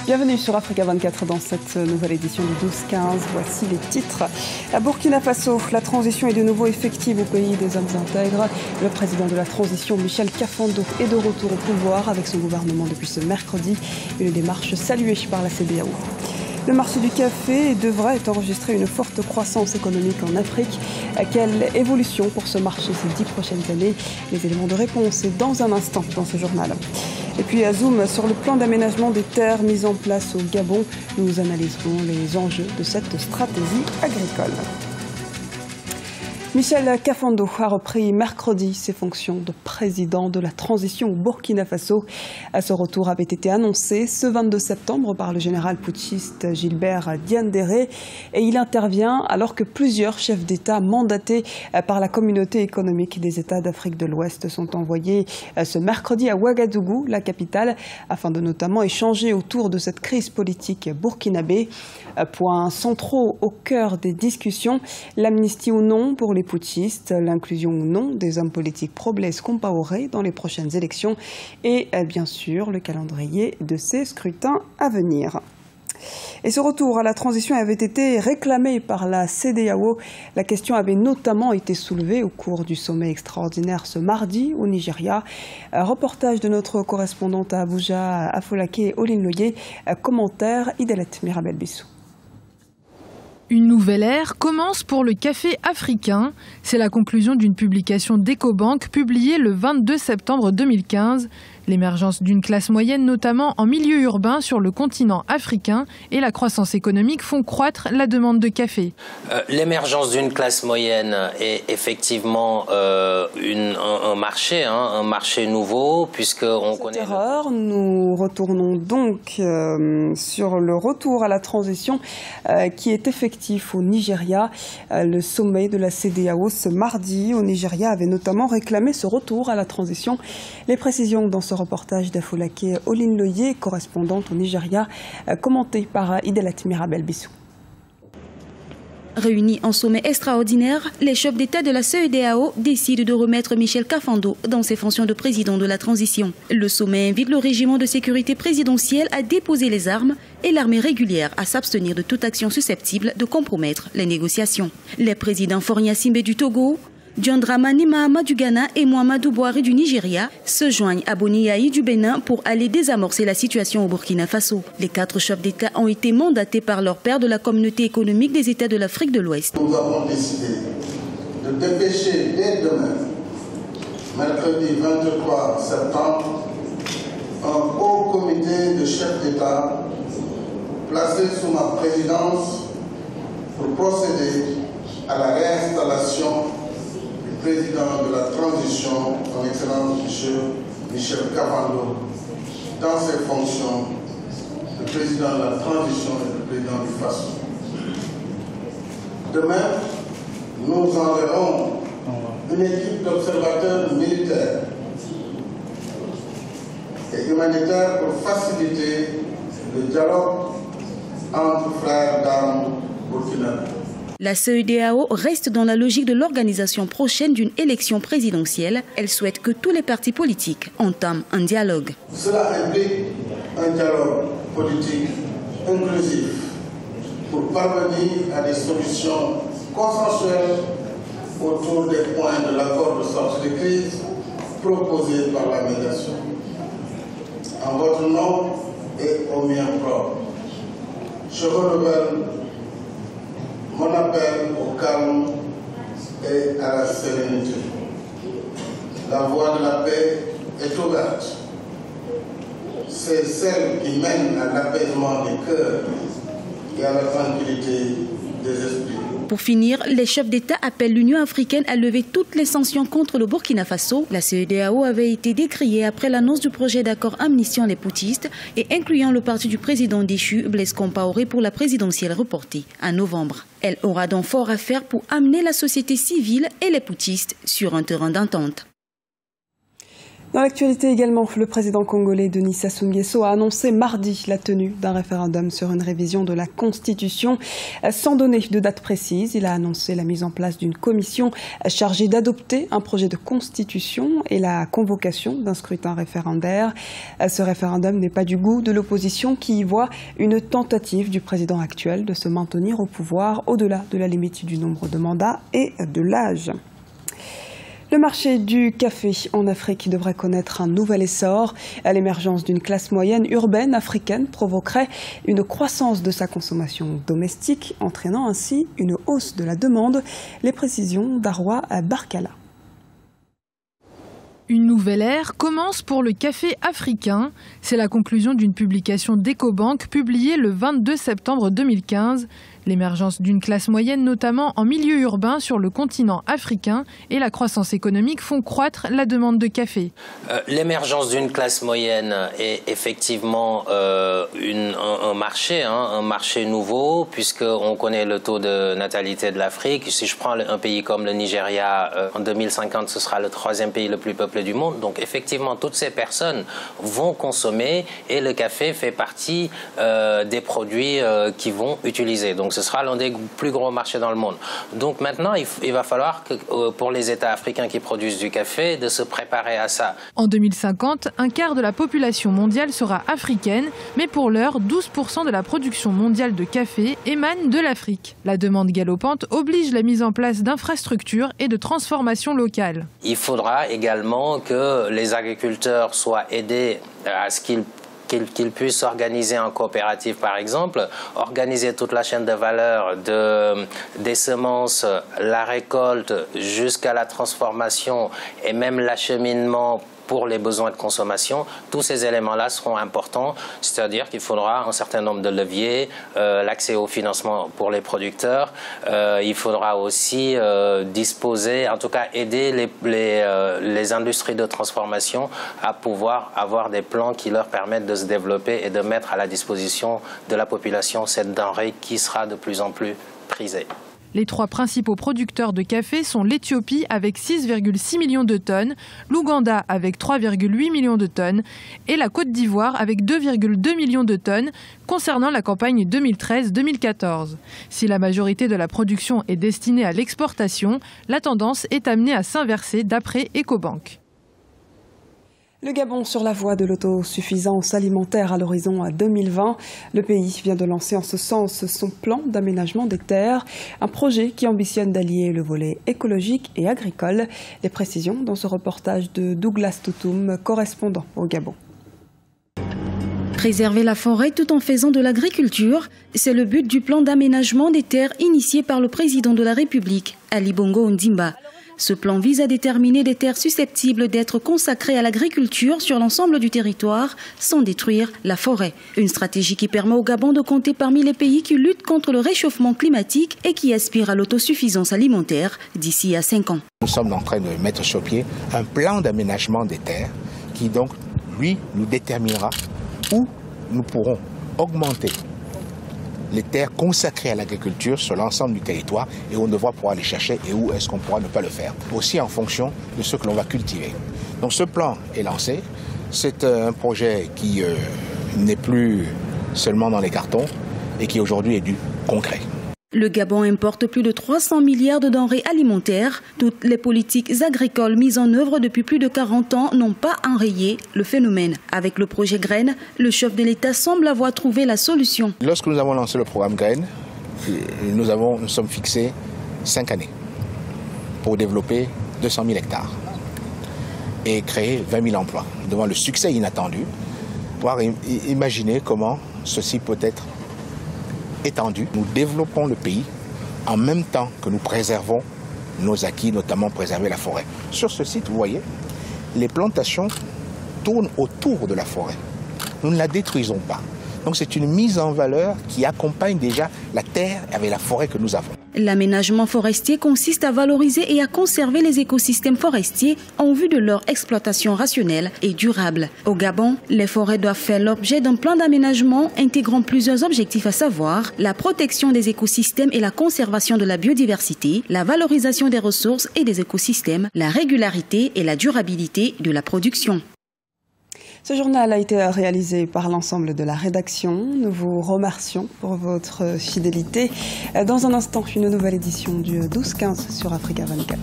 Bienvenue sur Africa 24 dans cette nouvelle édition du 12-15. Voici les titres. À Burkina Faso, la transition est de nouveau effective au pays des hommes intègres. Le président de la transition, Michel Kafando, est de retour au pouvoir avec son gouvernement depuis ce mercredi. Une démarche saluée par la CEDEAO. Le marché du café devrait enregistrer une forte croissance économique en Afrique. Quelle évolution pour ce marché ces 10 prochaines années? Les éléments de réponse est dans un instant dans ce journal. Et puis à Zoom sur le plan d'aménagement des terres mis en place au Gabon. Nous analyserons les enjeux de cette stratégie agricole. Michel Kafando a repris mercredi ses fonctions de président de la transition au Burkina Faso. Ce retour avait été annoncé ce 22 septembre par le général putschiste Gilbert Diendéré et il intervient alors que plusieurs chefs d'État mandatés par la communauté économique des États d'Afrique de l'Ouest sont envoyés ce mercredi à Ouagadougou, la capitale, afin de notamment échanger autour de cette crise politique burkinabé. Points centraux au cœur des discussions, l'amnistie ou non pour les putschistes, l'inclusion ou non des hommes politiques pro-Blaise Compaoré dans les prochaines élections et bien sûr le calendrier de ces scrutins à venir. Et ce retour à la transition avait été réclamé par la CEDEAO. La question avait notamment été soulevée au cours du sommet extraordinaire ce mardi au Nigeria. Reportage de notre correspondante à Abuja, Afolake Olinloye. Commentaire Idalet Mirabel Bissou. Une nouvelle ère commence pour le café africain. C'est la conclusion d'une publication d'Ecobank publiée le 22 septembre 2015. L'émergence d'une classe moyenne, notamment en milieu urbain sur le continent africain, et la croissance économique font croître la demande de café. L'émergence d'une classe moyenne est effectivement un marché nouveau, puisqu'on connaît... Nous retournons donc sur le retour à la transition qui est effectif au Nigeria. Le sommet de la CEDEAO ce mardi au Nigeria avait notamment réclamé ce retour à la transition. Les précisions dans ce reportage d'Afolake Olinloye, correspondante au Nigeria, commenté par Idalat Mirabel Bissou. Réunis en sommet extraordinaire, les chefs d'État de la CEDEAO décident de remettre Michel Kafando dans ses fonctions de président de la transition. Le sommet invite le régiment de sécurité présidentielle à déposer les armes et l'armée régulière à s'abstenir de toute action susceptible de compromettre les négociations. Les présidents Faure Gnassingbé du Togo, John Dramani Mahama du Ghana et Muhammadu Buhari du Nigeria se joignent à Boni Yayi du Bénin pour aller désamorcer la situation au Burkina Faso. Les 4 chefs d'État ont été mandatés par leurs pairs de la communauté économique des États de l'Afrique de l'Ouest. Nous avons décidé de dépêcher dès demain, mercredi 23 septembre, un haut comité de chefs d'État placé sous ma présidence pour procéder à la réinstallation président de la transition, son Excellence Michel Kafando, dans ses fonctions de président de la transition et de président du Faso. Demain, nous enverrons une équipe d'observateurs militaires et humanitaires pour faciliter le dialogue entre frères d'armes burkinabés. La CEDEAO reste dans la logique de l'organisation prochaine d'une élection présidentielle. Elle souhaite que tous les partis politiques entament un dialogue. Cela implique un dialogue politique inclusif pour parvenir à des solutions consensuelles autour des points de l'accord de sortie de crise proposé par la médiation. En votre nom et au mien propre, je renouvelle mon appel au calme et à la sérénité. La voie de la paix est ouverte. C'est celle qui mène à l'apaisement des cœurs et à la tranquillité des esprits. Pour finir, les chefs d'État appellent l'Union africaine à lever toutes les sanctions contre le Burkina Faso. La CEDEAO avait été décriée après l'annonce du projet d'accord amnistiant les putschistes et incluant le parti du président déchu, Blaise Compaoré, pour la présidentielle reportée en novembre. Elle aura donc fort à faire pour amener la société civile et les putschistes sur un terrain d'entente. Dans l'actualité également, le président congolais Denis Sassou Nguesso a annoncé mardi la tenue d'un référendum sur une révision de la Constitution sans donner de date précise. Il a annoncé la mise en place d'une commission chargée d'adopter un projet de constitution et la convocation d'un scrutin référendaire. Ce référendum n'est pas du goût de l'opposition qui y voit une tentative du président actuel de se maintenir au pouvoir au-delà de la limite du nombre de mandats et de l'âge. Le marché du café en Afrique devrait connaître un nouvel essor. L'émergence d'une classe moyenne urbaine africaine provoquerait une croissance de sa consommation domestique, entraînant ainsi une hausse de la demande. Les précisions d'Arwa Barkala. Une nouvelle ère commence pour le café africain. C'est la conclusion d'une publication d'Ecobank publiée le 22 septembre 2015. L'émergence d'une classe moyenne, notamment en milieu urbain sur le continent africain, et la croissance économique font croître la demande de café. L'émergence d'une classe moyenne est effectivement un marché nouveau, puisqu'on connaît le taux de natalité de l'Afrique. Si je prends un pays comme le Nigeria, en 2050, ce sera le 3e pays le plus peuplé du monde. Donc effectivement, toutes ces personnes vont consommer et le café fait partie des produits qu'ils vont utiliser. Donc ce sera l'un des plus gros marchés dans le monde. Donc maintenant, il va falloir que pour les États africains qui produisent du café, de se préparer à ça. En 2050, un quart de la population mondiale sera africaine, mais pour l'heure, 12% de la production mondiale de café émane de l'Afrique. La demande galopante oblige la mise en place d'infrastructures et de transformations locales. Il faudra également que les agriculteurs soient aidés à ce qu'ils puissent s'organiser en coopérative, par exemple, organiser toute la chaîne de valeur des semences, la récolte jusqu'à la transformation et même l'acheminement pour les besoins de consommation. Tous ces éléments-là seront importants, c'est-à-dire qu'il faudra un certain nombre de leviers, l'accès au financement pour les producteurs, il faudra aussi disposer, en tout cas aider les industries de transformation à pouvoir avoir des plans qui leur permettent de se développer et de mettre à la disposition de la population cette denrée qui sera de plus en plus prisée. Les 3 principaux producteurs de café sont l'Éthiopie avec 6,6 millions de tonnes, l'Ouganda avec 3,8 millions de tonnes et la Côte d'Ivoire avec 2,2 millions de tonnes concernant la campagne 2013-2014. Si la majorité de la production est destinée à l'exportation, la tendance est amenée à s'inverser d'après Ecobank. Le Gabon sur la voie de l'autosuffisance alimentaire à l'horizon 2020. Le pays vient de lancer en ce sens son plan d'aménagement des terres, un projet qui ambitionne d'allier le volet écologique et agricole. Les précisions dans ce reportage de Douglas Toutoum, correspondant au Gabon. Préserver la forêt tout en faisant de l'agriculture, c'est le but du plan d'aménagement des terres initié par le président de la République, Ali Bongo Ondimba. Ce plan vise à déterminer des terres susceptibles d'être consacrées à l'agriculture sur l'ensemble du territoire sans détruire la forêt. Une stratégie qui permet au Gabon de compter parmi les pays qui luttent contre le réchauffement climatique et qui aspirent à l'autosuffisance alimentaire d'ici à 5 ans. Nous sommes en train de mettre sur pied un plan d'aménagement des terres qui donc, lui, nous déterminera où nous pourrons augmenter les terres consacrées à l'agriculture sur l'ensemble du territoire et où on devra pouvoir les chercher et où est-ce qu'on pourra ne pas le faire, aussi en fonction de ce que l'on va cultiver. Donc ce plan est lancé, c'est un projet qui n'est plus seulement dans les cartons et qui aujourd'hui est du concret. Le Gabon importe plus de 300 milliards de denrées alimentaires. Toutes les politiques agricoles mises en œuvre depuis plus de 40 ans n'ont pas enrayé le phénomène. Avec le projet Graines, le chef de l'État semble avoir trouvé la solution. Lorsque nous avons lancé le programme Graines, nous sommes fixés 5 années pour développer 200 000 hectares et créer 20 000 emplois. Devant le succès inattendu, pouvoir imaginer comment ceci peut être étendu. Nous développons le pays en même temps que nous préservons nos acquis, notamment préserver la forêt. Sur ce site, vous voyez, les plantations tournent autour de la forêt. Nous ne la détruisons pas. Donc c'est une mise en valeur qui accompagne déjà la terre avec la forêt que nous avons. L'aménagement forestier consiste à valoriser et à conserver les écosystèmes forestiers en vue de leur exploitation rationnelle et durable. Au Gabon, les forêts doivent faire l'objet d'un plan d'aménagement intégrant plusieurs objectifs, à savoir la protection des écosystèmes et la conservation de la biodiversité, la valorisation des ressources et des écosystèmes, la régularité et la durabilité de la production. Ce journal a été réalisé par l'ensemble de la rédaction. Nous vous remercions pour votre fidélité. Dans un instant, une nouvelle édition du 12-15 sur Africa 24.